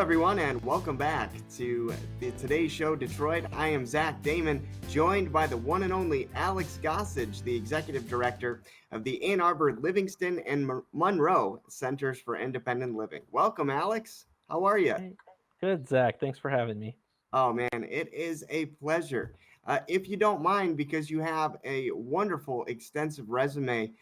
everyone, and welcome back to the Today's Show Detroit. I am Zach Damon, joined by the one and only Alex Gossage, the Executive Director of the Ann Arbor, Livingston, and Monroe Centers for Independent Living. Welcome, Alex. How are you? Hey, good, Zach. Thanks for having me. Oh, man, it is a pleasure. If you don't mind, because you have a wonderful, extensive resume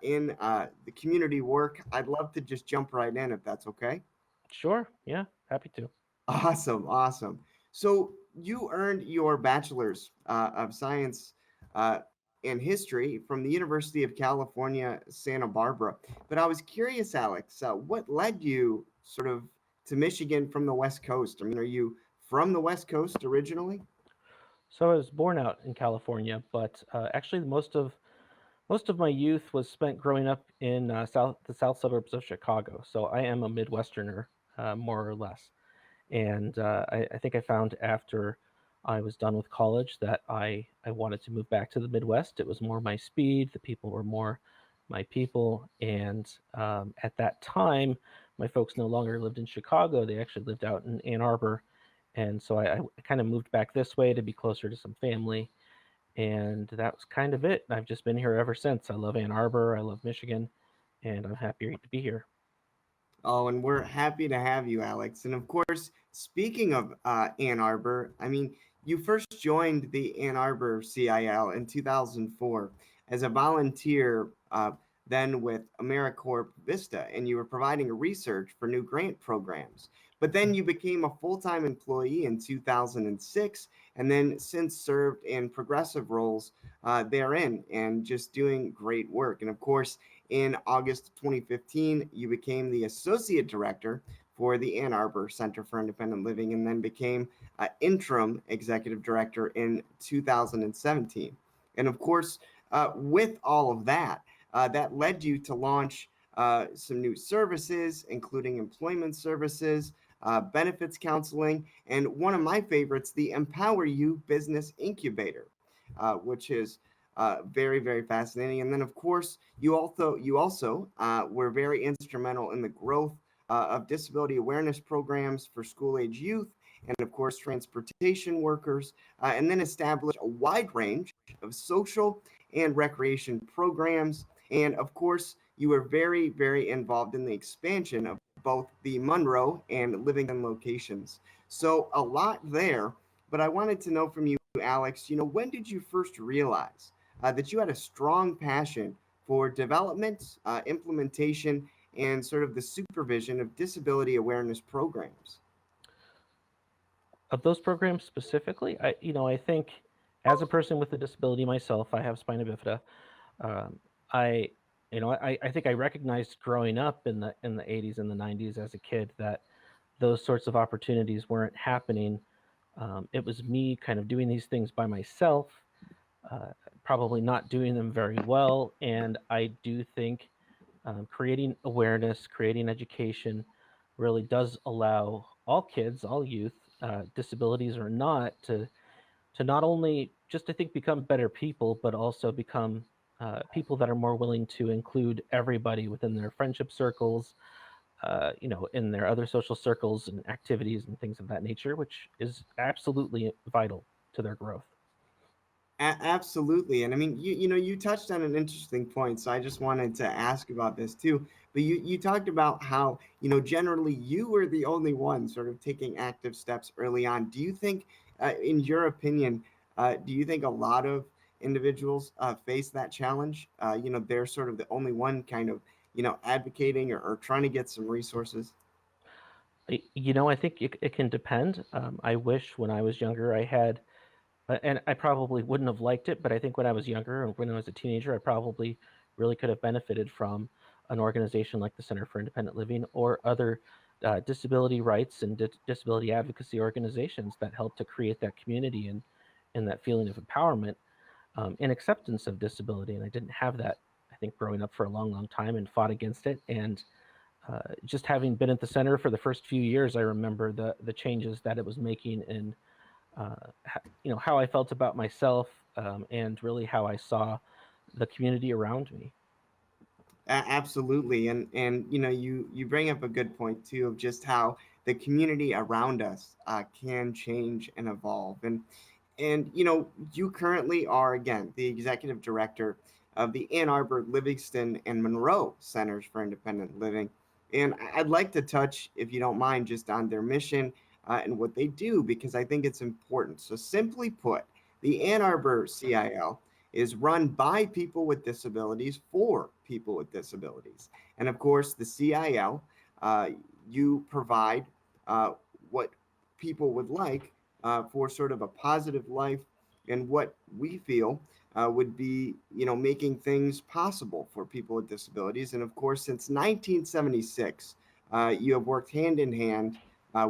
in the community work, I'd love to just jump right in if that's okay. Sure. Yeah, happy to. Awesome, awesome. So you earned your bachelor's of science uh, in history from the University of California, Santa Barbara. But I was curious, Alex, what led you sort of to Michigan from the West Coast? I mean, are you from the West Coast originally? So I was born out in California, but actually most of my youth was spent growing up in the south suburbs of Chicago. So I am a Midwesterner, more or less. And I think I found after I was done with college that I wanted to move back to the Midwest. It was more my speed. The people were more my people. And at that time, my folks no longer lived in Chicago. They actually lived out in Ann Arbor. And so I kind of moved back this way to be closer to some family. And that was kind of it. I've just been here ever since. I love Ann Arbor. I love Michigan. And I'm happy to be here. Oh, and we're happy to have you, Alex. And of course, speaking of Ann Arbor, I mean, you first joined the Ann Arbor CIL in 2004 as a volunteer, then with AmeriCorps Vista, and you were providing research for new grant programs. But then you became a full time employee in 2006, and then since served in progressive roles therein and just doing great work. And of course, in August 2015, you became the associate director for the Ann Arbor Center for Independent Living and then became interim executive director in 2017. And of course, with all of that, that led you to launch some new services, including employment services, benefits counseling, and one of my favorites, the Empower You Business Incubator, which is very, very fascinating. And then, of course, you also were very instrumental in the growth of disability awareness programs for school age youth, and of course, transportation workers, and then established a wide range of social and recreation programs. And of course, you were very, very involved in the expansion of both the Monroe and Livingston locations. So a lot there, but I wanted to know from you, Alex, when did you first realize that you had a strong passion for development, implementation, and sort of the supervision of disability awareness programs? Of those programs specifically, I think as a person with a disability myself, I have spina bifida. Um, I, I think I recognized growing up in the 80s and the 90s as a kid that those sorts of opportunities weren't happening. It was me kind of doing these things by myself, uh, probably not doing them very well, and I do think creating awareness, creating education, really does allow all kids, all youth, disabilities or not, to not only just I think become better people, but also become people that are more willing to include everybody within their friendship circles, in their other social circles and activities and things of that nature, which is absolutely vital to their growth. Absolutely. And I mean, you touched on an interesting point. So I just wanted to ask about this too. But you talked about how, generally you were the only one sort of taking active steps early on. Do you think, in your opinion, do you think a lot of individuals face that challenge? They're sort of the only one kind of, advocating or trying to get some resources. I think it can depend. I wish when I was younger I had, and I probably wouldn't have liked it, but I think when I was younger and when I was a teenager, I probably really could have benefited from an organization like the Center for Independent Living or other disability rights and disability advocacy organizations that help to create that community and that feeling of empowerment and acceptance of disability. And I didn't have that, I think, growing up for a long, long time and fought against it. And just having been at the center for the first few years, I remember the changes that it was making in how I felt about myself, and really how I saw the community around me. Absolutely, and you bring up a good point too of just how the community around us can change and evolve. And you currently are, again, the executive director of the Ann Arbor, Livingston, and Monroe Centers for Independent Living. And I'd like to touch, if you don't mind, just on their mission and what they do, because I think it's important. So, simply put, the Ann Arbor CIL is run by people with disabilities for people with disabilities. And of course, the CIL, uh, you provide uh, what people would like for sort of a positive life, and what we feel would be, making things possible for people with disabilities. And of course, since 1976, you have worked hand in hand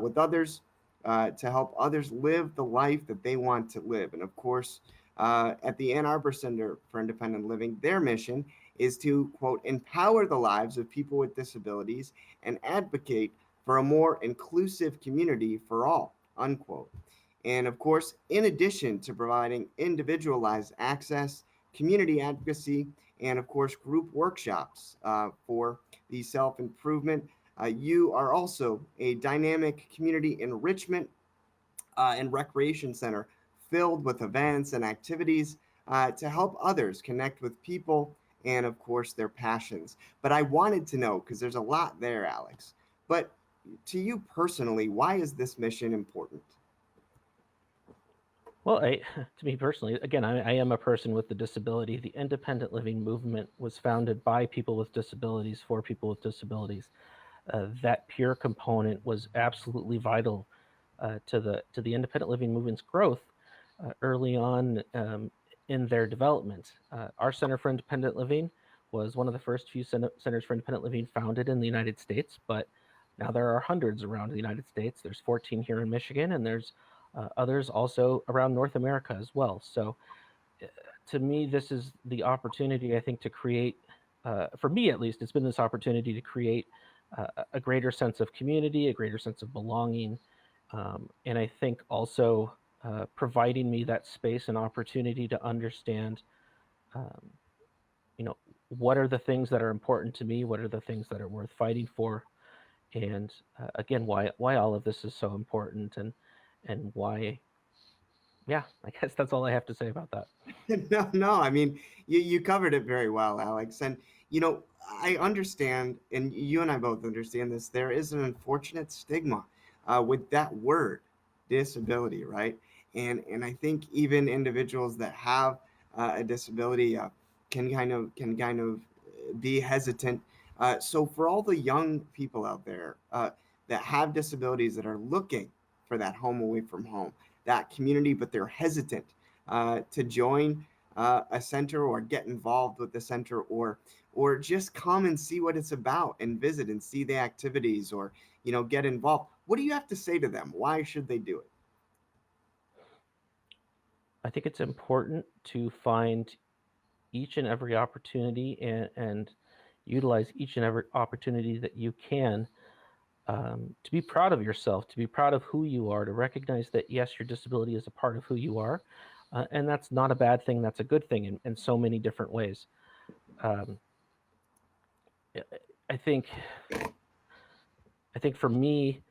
with others to help others live the life that they want to live. And of course, at the Ann Arbor Center for Independent Living, their mission is to, quote, empower the lives of people with disabilities and advocate for a more inclusive community for all, unquote. And of course, in addition to providing individualized access, community advocacy, and of course, group workshops for the self improvement, you are also a dynamic community enrichment and recreation center filled with events and activities to help others connect with people and, of course, their passions. But I wanted to know, because there's a lot there, Alex, but to you personally, why is this mission important? Well, to me personally, again, I am a person with a disability. The independent living movement was founded by people with disabilities for people with disabilities. That peer component was absolutely vital to the independent living movement's growth early on in their development. Our Center for Independent Living was one of the first few centers for independent living founded in the United States, but now there are hundreds around the United States. There's 14 here in Michigan, and there's others also around North America as well. So, to me, this is the opportunity, I think, to create, for me at least, it's been this opportunity to create a greater sense of community, a greater sense of belonging, and I think also providing me that space and opportunity to understand, um, what are the things that are important to me, what are the things that are worth fighting for, and again, why all of this is so important, and why. Yeah, I guess that's all I have to say about that. No, no. I mean, you covered it very well, Alex. And I understand, and you and I both understand this. There is an unfortunate stigma with that word, disability, right? And I think even individuals that have a disability can kind of be hesitant. So for all the young people out there that have disabilities that are looking for that home away from home, that community, but they're hesitant to join a center or get involved with the center, or just come and see what it's about and visit and see the activities, or get involved. What do you have to say to them? Why should they do it? I think it's important to find each and every opportunity and utilize each and every opportunity that you can to be proud of yourself, to be proud of who you are, to recognize that yes, your disability is a part of who you are, and that's not a bad thing. That's a good thing in so many different ways. Um, I think I think for me,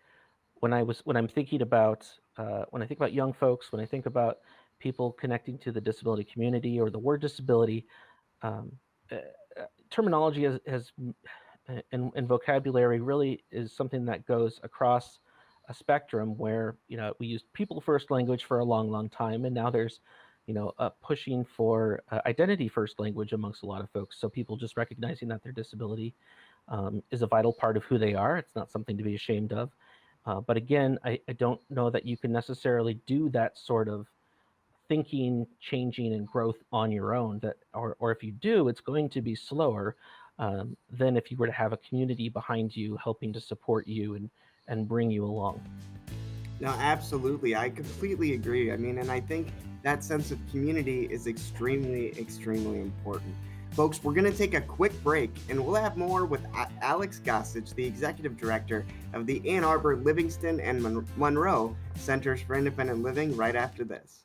when I'm thinking about when I think about young folks, when I think about people connecting to the disability community or the word disability, um, uh, terminology has and vocabulary really is something that goes across a spectrum where we used people first language for a long, long time, and now there's pushing for identity first language amongst a lot of folks. So people just recognizing that their disability is a vital part of who they are. It's not something to be ashamed of. But again, I don't know that you can necessarily do that sort of thinking, changing, and growth on your own. Or if you do, it's going to be slower than if you were to have a community behind you helping to support you and bring you along. No, absolutely. I completely agree. I mean, and I think that sense of community is extremely, extremely important. Folks, we're going to take a quick break, and we'll have more with Alex Gossage, the executive director of the Ann Arbor, Livingston, and Monroe Centers for Independent Living, right after this.